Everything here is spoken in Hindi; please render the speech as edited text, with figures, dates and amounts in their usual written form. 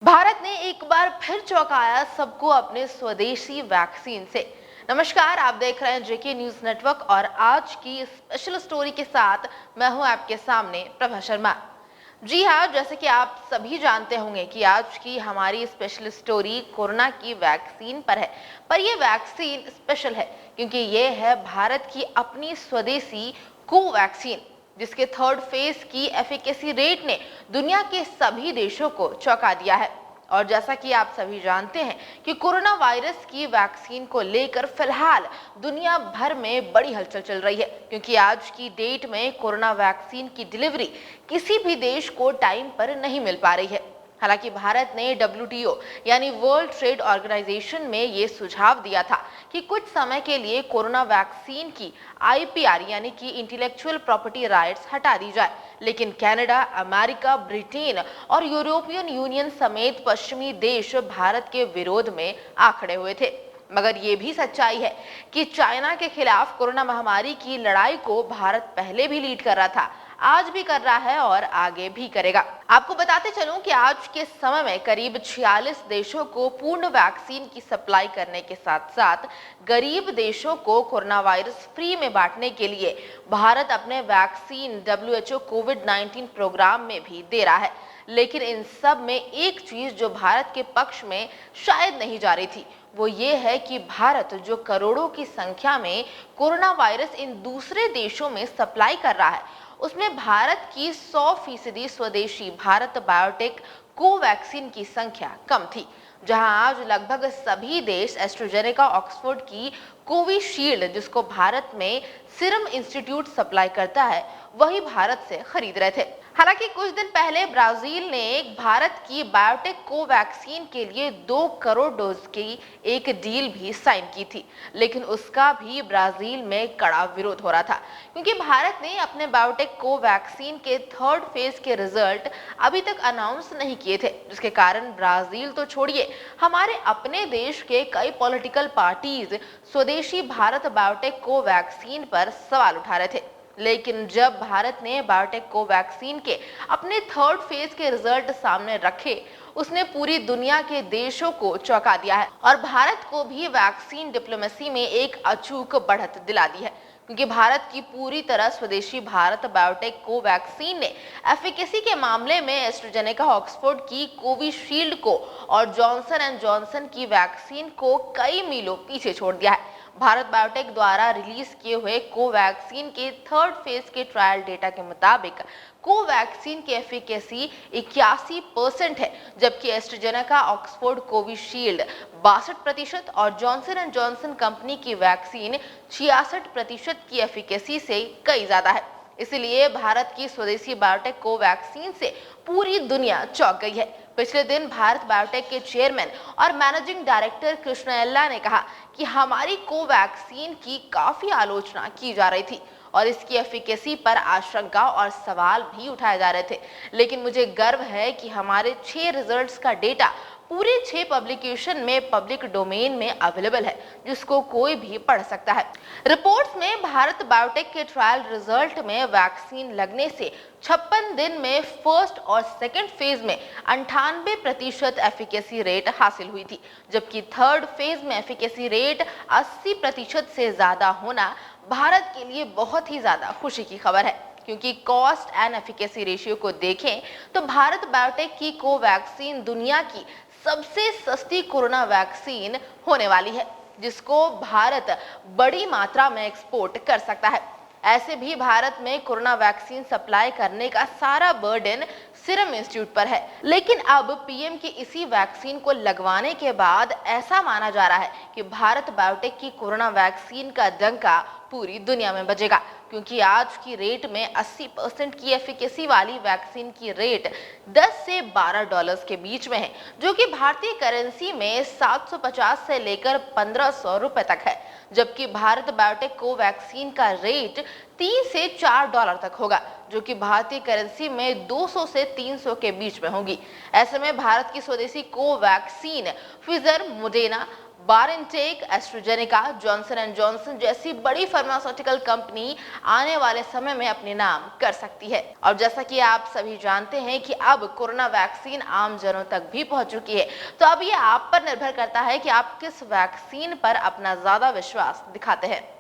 भारत ने एक बार फिर चौंकाया सबको अपने स्वदेशी वैक्सीन से। नमस्कार, आप देख रहे हैं जेके न्यूज नेटवर्क और आज की स्पेशल स्टोरी के साथ मैं हूं आपके सामने प्रभा शर्मा। जी हाँ, जैसे कि आप सभी जानते होंगे कि आज की हमारी स्पेशल स्टोरी कोरोना की वैक्सीन पर है। पर यह वैक्सीन स्पेशल है क्योंकि ये है भारत की अपनी स्वदेशी कोवैक्सीन, जिसके थर्ड फेज की एफिकेसी रेट ने दुनिया के सभी देशों को चौंका दिया है। और जैसा कि आप सभी जानते हैं कि कोरोना वायरस की वैक्सीन को लेकर फिलहाल दुनिया भर में बड़ी हलचल चल रही है, क्योंकि आज की डेट में कोरोना वैक्सीन की डिलीवरी किसी भी देश को टाइम पर नहीं मिल पा रही है। हालांकि भारत ने WTO यानी वर्ल्ड ट्रेड ऑर्गेनाइजेशन में ये सुझाव दिया था कि कुछ समय के लिए कोरोना वैक्सीन की IPR यानी कि इंटेलेक्चुअल प्रॉपर्टी राइट्स हटा दी जाए, लेकिन कनाडा, अमेरिका, ब्रिटेन और यूरोपियन यूनियन समेत पश्चिमी देश भारत के विरोध में आ खड़े हुए थे। मगर ये भी सच्चाई है कि चाइना के खिलाफ कोरोना महामारी की लड़ाई को भारत पहले भी लीड कर रहा था, आज भी कर रहा है और आगे भी करेगा। आपको बताते चलूं कि आज के समय में करीब 46 देशों को पूर्ण वैक्सीन की सप्लाई करने के साथ साथ गरीब देशों को कोरोना वायरस फ्री में बांटने के लिए भारत अपने वैक्सीन WHO कोविड-19 प्रोग्राम में भी दे रहा है। लेकिन इन सब में एक चीज जो भारत के पक्ष में शायद नहीं जा रही थी, वो ये है कि भारत जो करोड़ों की संख्या में कोरोना वायरस इन दूसरे देशों में सप्लाई कर रहा है, उसमें भारत की 100% स्वदेशी भारत बायोटेक कोवैक्सीन की संख्या कम थी। जहां आज लगभग सभी देश एस्ट्राजेनेका ऑक्सफोर्ड की कोविशील्ड, जिसको भारत में सीरम इंस्टीट्यूट सप्लाई करता है, वही भारत से खरीद रहे थे। हालांकि कुछ दिन पहले ब्राजील ने भारत की बायोटेक कोवैक्सीन के लिए 2 करोड़ डोज की एक डील भी साइन की थी, लेकिन उसका भी ब्राजील में कड़ा विरोध हो रहा था, क्योंकि भारत ने अपने बायोटेक कोवैक्सीन के थर्ड फेज के रिजल्ट अभी तक अनाउंस नहीं किए थे, जिसके कारण ब्राजील तो छोड़िए, हमारे अपने देश के कई पॉलिटिकल पार्टीज स्वदेशी भारत बायोटेक कोवैक्सीन पर सवाल उठा रहे थे। लेकिन जब भारत ने बायोटेक कोवैक्सीन के अपने थर्ड फेज के रिजल्ट सामने रखे, उसने पूरी दुनिया के देशों को चौंका दिया है और भारत को भी वैक्सीन डिप्लोमेसी में एक अचूक बढ़त दिला दी है, क्योंकि भारत की पूरी तरह स्वदेशी भारत बायोटेक कोवैक्सीन ने एफिकेसी के मामले में एस्ट्राजेनेका ऑक्सफोर्ड की कोविशील्ड को और जॉनसन एंड जॉनसन की वैक्सीन को कई मीलों पीछे छोड़ दिया है। भारत बायोटेक द्वारा रिलीज किए हुए कोवैक्सीन के थर्ड फेज के ट्रायल डेटा के मुताबिक कोवैक्सीन की एफिकेसी 81% है, जबकि एस्ट्राजेनेका ऑक्सफोर्ड कोविशील्ड 62% और जॉनसन एंड जॉनसन कंपनी की वैक्सीन 66% की एफिकेसी से कई ज्यादा है। इसलिए भारत की स्वदेशी बायोटेक कोवैक्सीन से पूरी दुनिया चौंक गई है। पिछले दिन भारत बायोटेक के चेयरमैन और मैनेजिंग डायरेक्टर कृष्णयल्ला ने कहा कि हमारी कोवैक्सीन की काफी आलोचना की जा रही थी और इसकी एफिकेसी पर आशंका और सवाल भी उठाए जा रहे थे, लेकिन मुझे गर्व है कि हमारे 6 रिजल्ट्स का डेटा पूरे 6 पब्लिकेशन में पब्लिक डोमेन में अवेलेबल है, जिसको कोई भी पढ़ सकता है। रिपोर्ट्स में भारत बायोटेक के ट्रायल रिजल्ट में वैक्सीन लगने से 56 दिन में फर्स्ट और सेकंड फेज में 98% एफिकेसी रेट हासिल हुई थी, जबकि थर्ड फेज में एफिकेसी रेट 80% से ज्यादा होना भारत के लिए बहुत ही ज्यादा खुशी की खबर है, क्योंकि कॉस्ट एंड एफिकेसी रेशियो को देखें तो भारत बायोटेक की कोवैक्सीन दुनिया की सबसे सस्ती कोरोना वैक्सीन होने वाली है, जिसको भारत बड़ी मात्रा में एक्सपोर्ट कर सकता है। ऐसे भी भारत में कोरोना वैक्सीन सप्लाई करने का सारा बर्डन सीरम इंस्टीट्यूट पर है, लेकिन अब पीएम की इसी वैक्सीन को लगवाने के बाद ऐसा माना जा रहा है कि भारत बायोटेक की कोरोना वैक्सीन का डंका पूरी दुनिया में बजेगा, क्योंकि आज की रेट में 80% की एफिकेसी वाली वैक्सीन की रेट 10 से 12 डॉलर्स के बीच में है, जो कि भारतीय करेंसी में 750 से लेकर 1500 रुपए तक है, जबकि भारत बायोटेक कोवैक्सीन का रेट 3 से 4 डॉलर तक होगा, जो कि भारतीय करेंसी में 200 से 300 के बीच में होगी। ऐसे में भारत की स्वदेशी Covaxin Pfizer, Moderna, BioNTech, AstraZeneca, Johnson and Johnson जैसी बड़ी फार्मास्यूटिकल कंपनी आने वाले समय में अपने नाम कर सकती है। और जैसा कि आप सभी जानते हैं कि अब कोरोना वैक्सीन आम जनों तक भी पहुंच चुकी है, तो अब ये आप पर निर्भर करता है कि आप किस वैक्सीन पर अपना ज्यादा विश्वास दिखाते हैं।